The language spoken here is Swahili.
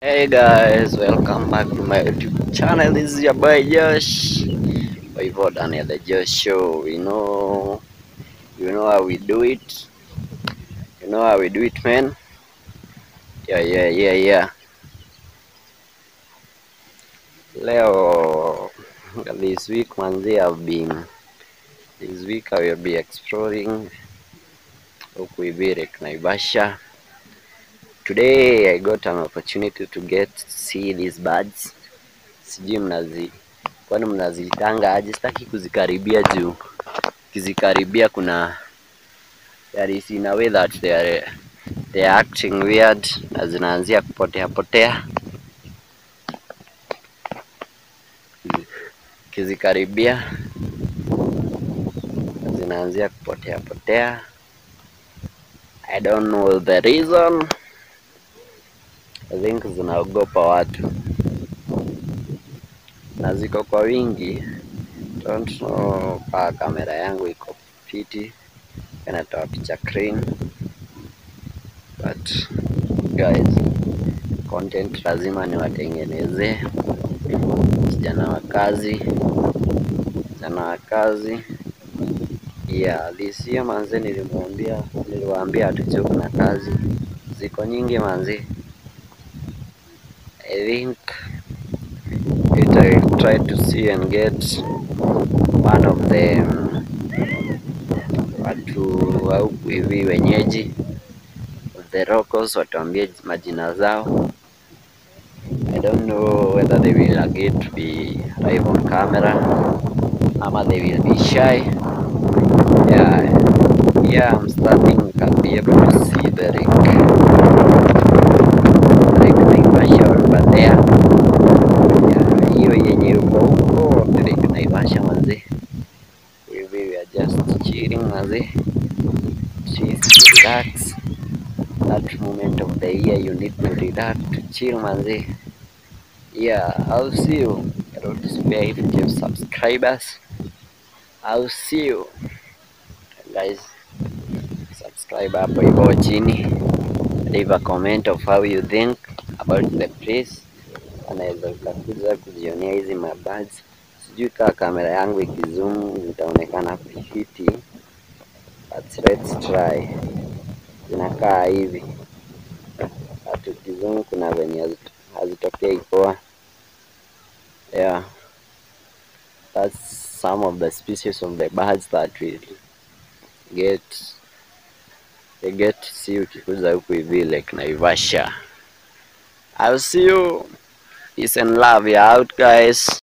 Hey guys, welcome back to my YouTube channel. This is your boy Josh. We've done the Josh Show. You know how we do it. You know how we do it, man. Yeah. Leo, this week, manzi, This week I will be exploring Ukuibirek, naivasha. Today I got an opportunity to get to see these birds. Sijui kwani mnazitanga aje? Sitaki kuzikaribia juu kizikaribia there is in a way that they are acting weird na zinaanzia kupotea. Kizikaribia zinaanzia kupotea. I don't know the reason. I think zinaogopa watu na ziko kwa wingi. Don't know pa kamera yangu iko fiti inatoa picha clean, but guys, content lazima niwatengenezee. Kijana wa kazi. Yeah, this year manze, niliwaambia tuchoke na kazi, ziko nyingi manze. I think I try to see and get one of them watu au hivi wenyeji the locals watuambie majina zao. I don't know whether they will agree to be live on camera ama they will be shy. Yeah, I'm starting to be able to see the naivasha over there. Yeah, hiyo yenye huko naivasha manze. We are just chilling manze. Just relax. That moment of the year you need to relax, to chill manze. Yeah, I'll see you. I don't spare 50 subscribers. I'll see you guys. Subscribe hapo hivyo chini, leave a comment of how you think about the place. Anaweza ukakuja kujionea hizi mabirds. Sijui kama kamera yangu ikizoom zitaonekana fiti, but let's try. Zinakaa hivi, tukizoom kuna venye hazitokei poa. Yeah, that's some of the species of the birds that we get to see ukikuza huku hivi like Naivasha. I'll see you. Peace and love. You're out, guys.